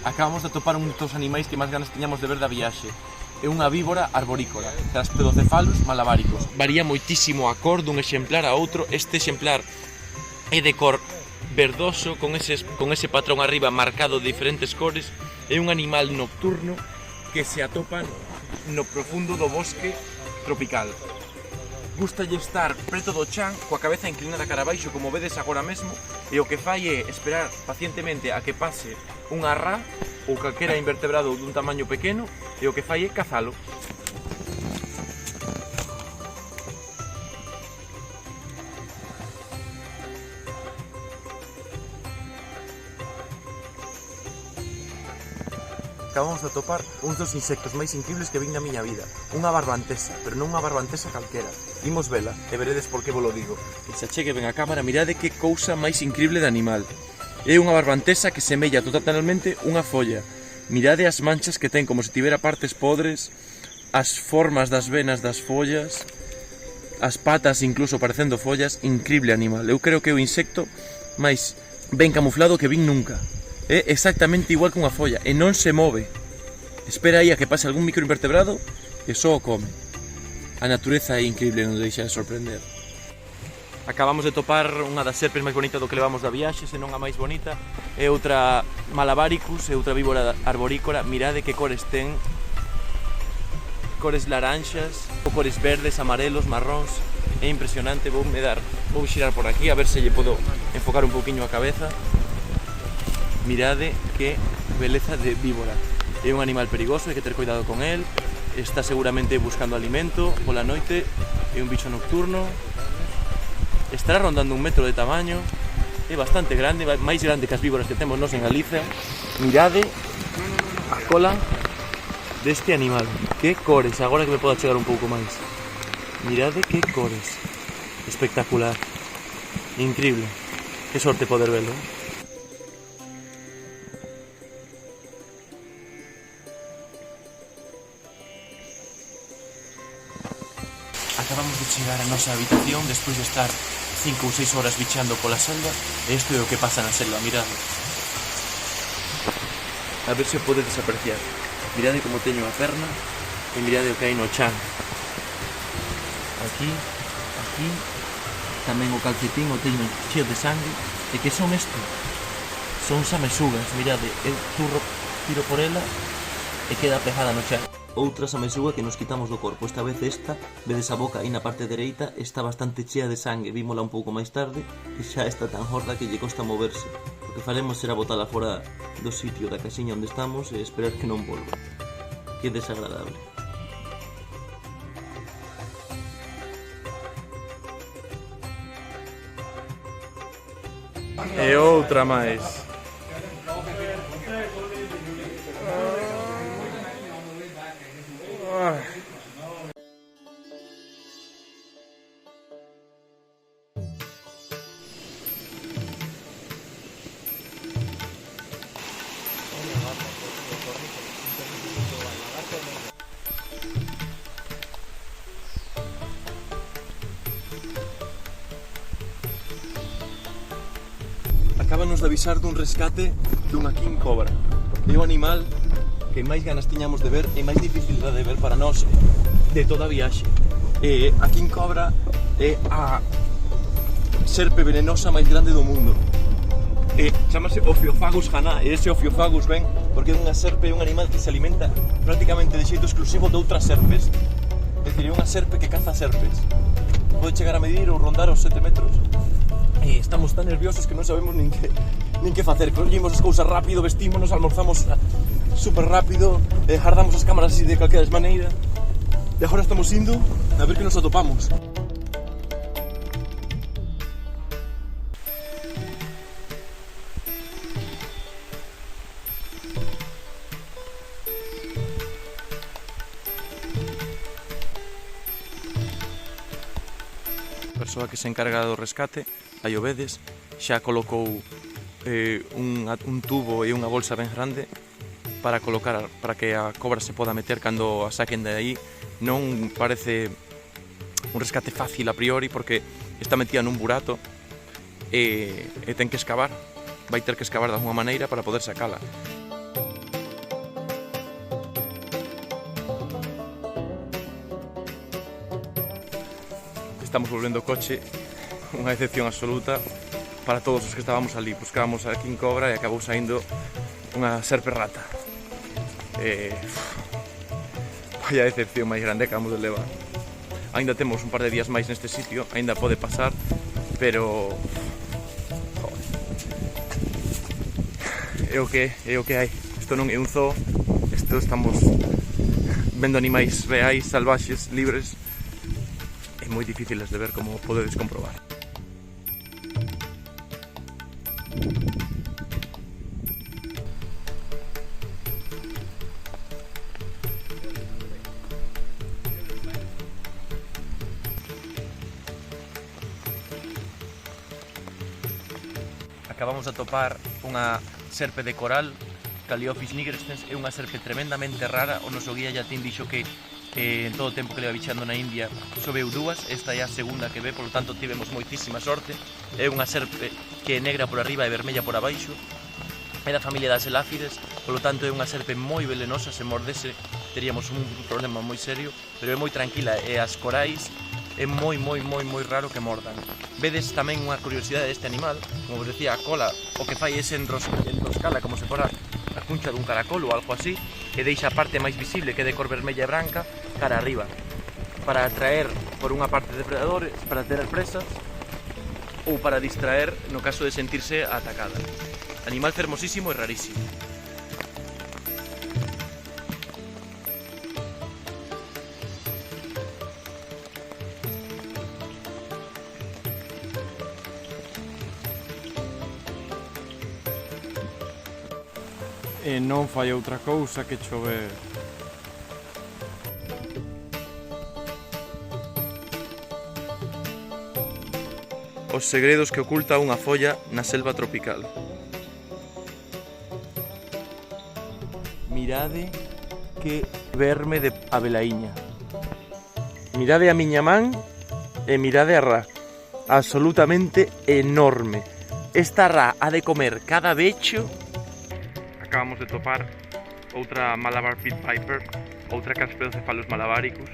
Acabamos de atopar un dos animais que máis ganas tiñamos de ver da viaxe. É unha víbora arborícola, Traspedocefalus malabaricus. Varía moitísimo a cor dun exemplar a outro. Este exemplar é de cor verdoso, con ese patrón arriba marcado de diferentes cores. É un animal nocturno que se atopan no profundo do bosque tropical. Gustalle estar preto do chan, coa cabeza inclinada cara abaixo, como vedes agora mesmo, e o que fai é esperar pacientemente a que pase unha rá ou calquera invertebrado dun tamaño pequeno, e o que fai é cazalo. Acabamos de atopar uns dos insectos máis incríveis que vin na miña vida. Unha barbantesa, pero non unha barbantesa calquera. Imos vela, e veredes por que vos lo digo. E se achegue ben a cámara, mirade que cousa máis incrível de animal. É unha barbantesa que semella totalmente unha folla. Mirade as manchas que ten, como se tivera partes podres, as formas das venas das follas, as patas incluso parecendo follas. Incrível animal. Eu creo que é o insecto máis ben camuflado que vin nunca. É exactamente igual que unha folla e non se move. Espera aí a que pase algún microinvertebrado e só o come. A natureza é incrível, non deixa de sorprender. Acabamos de topar unha das serpes máis bonitas do que levamos da viaxe, senón a máis bonita. É outra Malabaricus, é outra víbora arborícola. Mirade que cores ten. Cores laranxas, ou cores verdes, amarelos, marróns. É impresionante, vou xirar por aquí a ver se lle podo enfocar un pouquiño a cabeza. Mirade que beleza de víbora. É un animal perigoso, hai que ter cuidado con el. Está seguramente buscando alimento pola noite. É un bicho nocturno. Estará rondando 1 metro de tamaño. É bastante grande, máis grande que as víboras que temos nós en Galicia. Mirade a cola deste animal. Que cores, agora que me podo chegar un pouco máis. Mirade que cores. Espectacular. Increíble. Que sorte poder velo. Acabamos de chegar á nosa habitación despois de estar 5 ou 6 horas bicheando pola selva, e isto é o que pasa na selva, mirade. A ver se o podedes apreciar. Mirade como teño a perna e mirade o que hai no chan. Aquí, tamén o calcetín o teño cheo de sangue. E que son isto? Son samesugas, mirade, eu tiro por ela e queda pegada no chan. Outra samesuga que nos quitamos do corpo. Esta vez esta, vedes a boca aí na parte dereita, está bastante chea de sangue. Vímola un pouco máis tarde e xa está tan horda que lle costa moverse. O que faremos será botala fora do sitio da casiña onde estamos e esperar que non volva. Que desagradable. E outra máis. Acábanos de avisar dun rescate dunha king cobra. É o animal que máis ganas tiñamos de ver e máis difícil de ver para nós de toda a viaxe. A king cobra é a serpe venenosa máis grande do mundo. Chámase Ophiofagus hana, e ese Ophiofagus ven porque é unha serpe, é un animal que se alimenta prácticamente de xeito exclusivo de outras serpes. É dicir, é unha serpe que caza serpes. Pode chegar a medir ou rondar os 7 metros. E estamos tan nerviosos que non sabemos nin que facer. Collimos as cousas rápido, vestímonos, almorzamos super rápido, guardamos as cámaras así de calquera maneira. E agora estamos indo a ver que nos atopamos. A persoa que se encarga do rescate, aí o vedes, xa colocou un tubo e unha bolsa ben grande para que a cobra se poda meter cando a saquen de aí. Non parece un rescate fácil a priori porque está metida nun burato e ten que excavar, vai ter que excavar de alguma maneira para poder sacala. estamos volvendo o coche, unha decepción absoluta para todos os que estábamos ali. Buscábamos a King Cobra e acabou saindo unha serpe rata. Vaya decepción máis grande que acabamos de levar. Ainda temos un par de días máis neste sitio, ainda pode pasar, pero... É o que hai. Isto non é un zoo, isto estamos vendo animais reais, salvaxes, libres, e moi difíciles de ver, como podedes comprobar. Acabamos de atopar unha serpe de coral, Caliophis nigrescens, é unha serpe tremendamente rara. O noso guía ya tin dixo que en todo o tempo que leva bichando na India só veu dúas, esta é a segunda que ve, polo tanto tivemos moitísima sorte. É unha serpe que é negra por arriba e vermella por abaixo, é da familia das eláfides, polo tanto é unha serpe moi velenosa, se mordese teríamos un problema moi serio, pero é moi tranquila, e as corais é moi raro que mordan. Vedes tamén unha curiosidade deste animal, como vos decía, a cola o que fai é enroscala como se fora a cuncha dun caracol ou algo así, e deixa a parte máis visible, que é de cor vermella e branca, cara arriba, para atraer por unha parte depredadores, para ter presas, ou para distraer no caso de sentirse atacada. Animal fermosísimo e rarísimo. E non fai outra cousa que chover. Os segredos que oculta unha folla na selva tropical. Mirade que verme de abelaíña. Mirade a miña man e mirade a rá. Absolutamente enorme. Esta rá ha de comer cada becho. Acabamos de topar outra Malabar Pit Viper, outra Caspedocephalus malabaricus.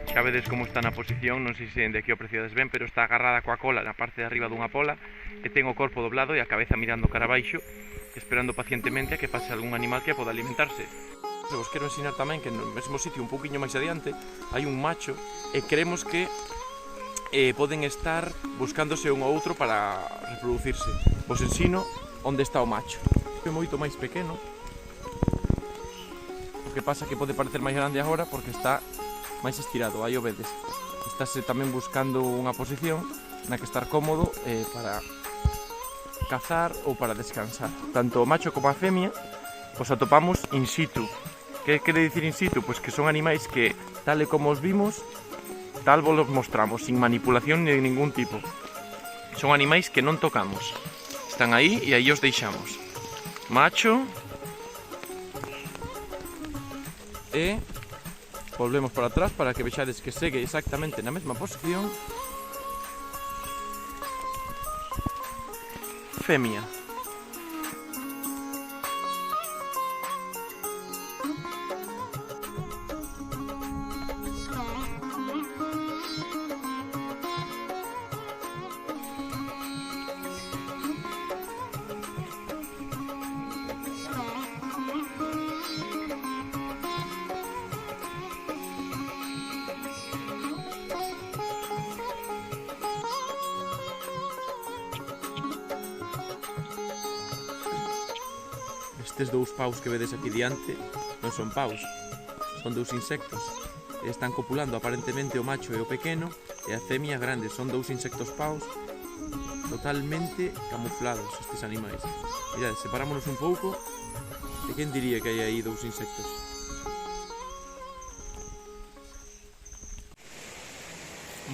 Xa vedes como está na posición, non sei se de aquí o apreciades ben, pero está agarrada coa cola na parte de arriba dunha pola e ten o corpo doblado e a cabeza mirando cara abaixo, esperando pacientemente a que pase algún animal que poda alimentarse. Vos quero ensinar tamén que no mesmo sitio, un pouquiño máis adiante, hai un macho e creemos que poden estar buscándose un ou outro para reproducirse. Vos ensino onde está o macho. É moito máis pequeno, o que pasa que pode parecer máis grande agora porque está máis estirado, aí o vedes. Estáse tamén buscando unha posición na que estar cómodo para cazar ou para descansar. Tanto o macho como a femia os atopamos in situ. Que quere dicir in situ? Pois que son animais que, tal e como os vimos, tal vos los mostramos, sin manipulación de ningún tipo. Son animais que non tocamos, están aí e aí os deixamos. Macho e volvemos para atrás para que vexades que segue exactamente na mesma posición. Femia. Estes dous paus que vedes aquí diante non son paus, son dous insectos. Están copulando aparentemente o macho e o pequeno, e a femia grande. Son dous insectos paus totalmente camuflados estes animais. Mirad, separámonos un pouco, e quen diría que hai aí dous insectos?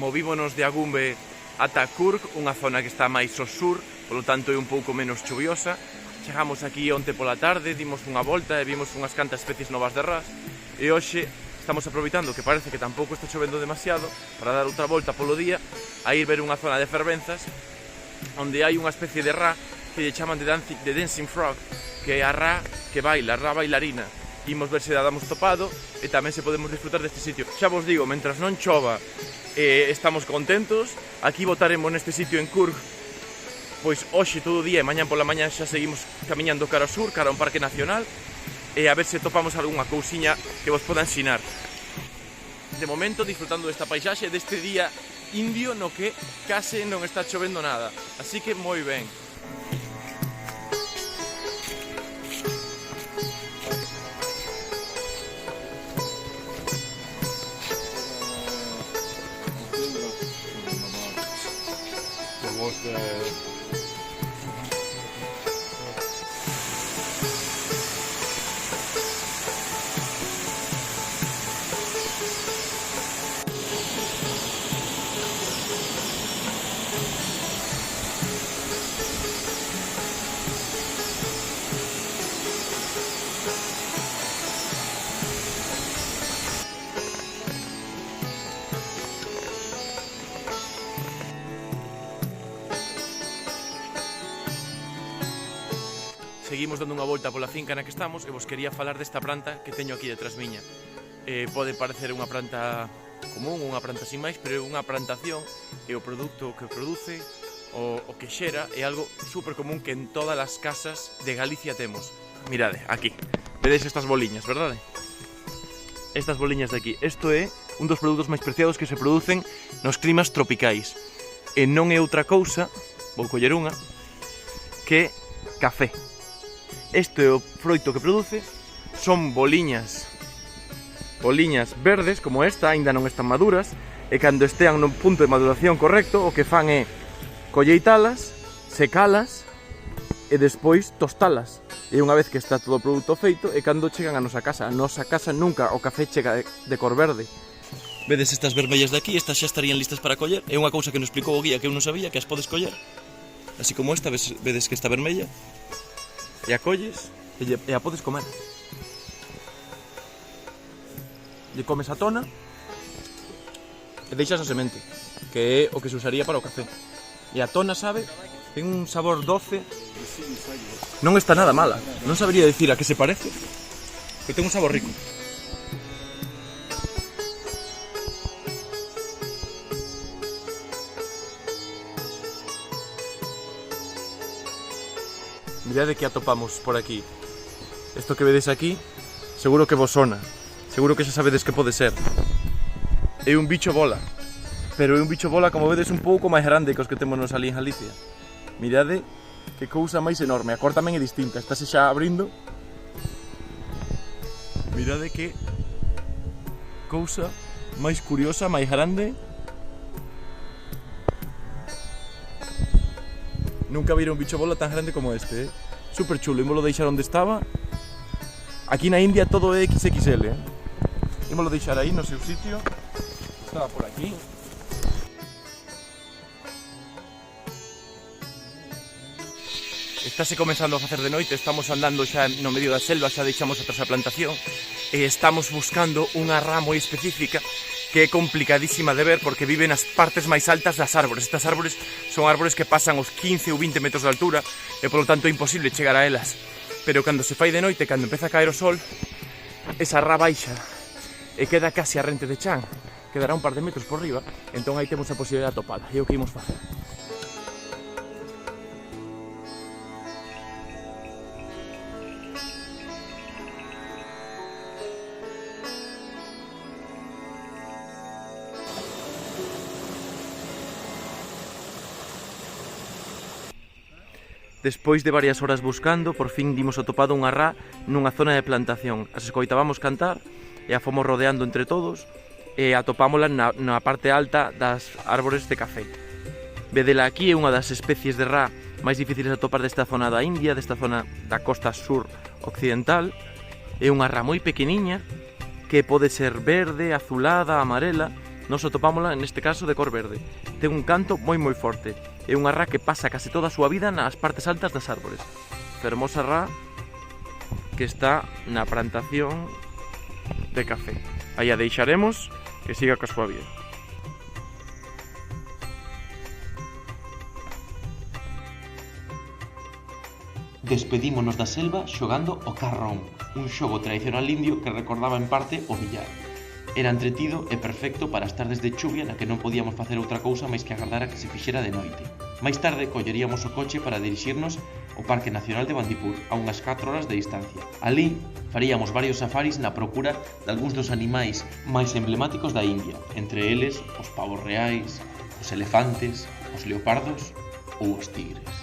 Movímonos de Agumbe ata Kurg, unha zona que está máis ao sur, polo tanto é un pouco menos chuviosa. Chegamos aquí onte pola tarde, dimos unha volta e vimos unhas cantas especies novas de rás, e hoxe estamos aproveitando que parece que tampouco está chovendo demasiado para dar outra volta polo día a ir ver unha zona de fervenzas onde hai unha especie de rá que lle chaman de dancing frog, que é a rá que baila, a rá bailarina. Imos ver se a damos topado e tamén se podemos disfrutar deste sitio. Xa vos digo, mentras non chova estamos contentos. Aquí votaremos neste sitio en Curg, pois hoxe todo o día e mañán pola mañá xa seguimos camiñando cara ao sur, cara a un parque nacional, e a ver se topamos algunha cousiña que vos poda ensinar. De momento disfrutando desta paisaxe, deste día indio no que case non está chovendo nada, así que moi ben. Seguimos dando unha volta pola finca na que estamos e vos quería falar desta planta que teño aquí detrás miña. Pode parecer unha planta común, unha planta sin máis, pero é unha plantación e o produto que produce, o que xera, é algo super común que en todas as casas de Galicia temos. Mirade, aquí, vedes estas boliñas, verdade? Estas boliñas de aquí. Isto é un dos produtos máis preciados que se producen nos climas tropicais. E non é outra cousa, vou coller unha, que café. Este é o froito que produce, son boliñas verdes como esta, aínda non están maduras, e cando estean no punto de maduración correcto, o que fan é colleitalas, secalas e despois tostalas. E unha vez que está todo o produto feito, é cando chegan a nosa casa. A nosa casa nunca o café chega de cor verde. Vedes estas vermellas de aquí, estas xa estarían listas para coller. É unha cousa que nos explicou o guía que eu non sabía, que as podes coller. Así como esta, vedes que está vermella. E a colles e a podes comer. Lle comes a tona e deixas a semente, que é o que se usaría para o café. E a tona, sabe, ten un sabor doce. Non está nada mala. Non sabería dicir a que se parece, pero ten un sabor rico. Mirade que atopamos por aquí. Isto que vedes aquí, seguro que vos sona. Seguro que xa sabedes que pode ser. É un bicho bola. Pero é un bicho bola, como vedes, un pouco máis grande que os que temos ali en Galicia. Mirade que cousa máis enorme. A cor tamén é distinta. Estáse xa abrindo. Mirade que cousa máis curiosa, máis grande. Nunca vira un bicho bola tan grande como este, super chulo. Ímolo deixar onde estaba. Aquí na India todo é XXL, Ímolo deixar aí no seu sitio. Estaba por aquí. Estáse comenzando a facer de noite, estamos andando xa no medio da selva, xa deixamos atrás a plantación e estamos buscando unha rá moi específica que é complicadísima de ver porque vive nas partes máis altas das árbores. Estas árbores son árbores que pasan os 15 ou 20 metros de altura e polo tanto é imposible chegar a elas. Pero cando se fai de noite, cando empeza a caer o sol, esa rá baixa e queda casi a rente de chan, quedará un par de metros por riba, entón aí temos a posibilidade de atopala, e é o que imos facer. Despois de varias horas buscando, por fin dimos atopado unha rá nunha zona de plantación. As escoitábamos cantar e a fomos rodeando entre todos e atopámola na parte alta das árbores de café. Vedela aquí é unha das especies de rá máis difíciles de atopar desta zona da India, desta zona da costa sur occidental. É unha rá moi pequeniña que pode ser verde, azulada, amarela. Nos atopámola, neste caso, de cor verde. Ten un canto moi forte. É unha rá que pasa case toda a súa vida nas partes altas das árbores. Fermosa rá que está na plantación de café. Aí a deixaremos que siga coa súa vida. Despedímonos da selva xogando o carrón, un xogo tradicional indio que recordaba en parte o billar. Era entretido e perfecto para as tardes de chuvia na que non podíamos facer outra cousa máis que agardar a que se fixera de noite. Máis tarde colleríamos o coche para dirixirnos ao Parque Nacional de Bandipur, a unhas 4 horas de distancia. Alí faríamos varios safaris na procura de algúns dos animais máis emblemáticos da India, entre eles os pavos reais, os elefantes, os leopardos ou os tigres.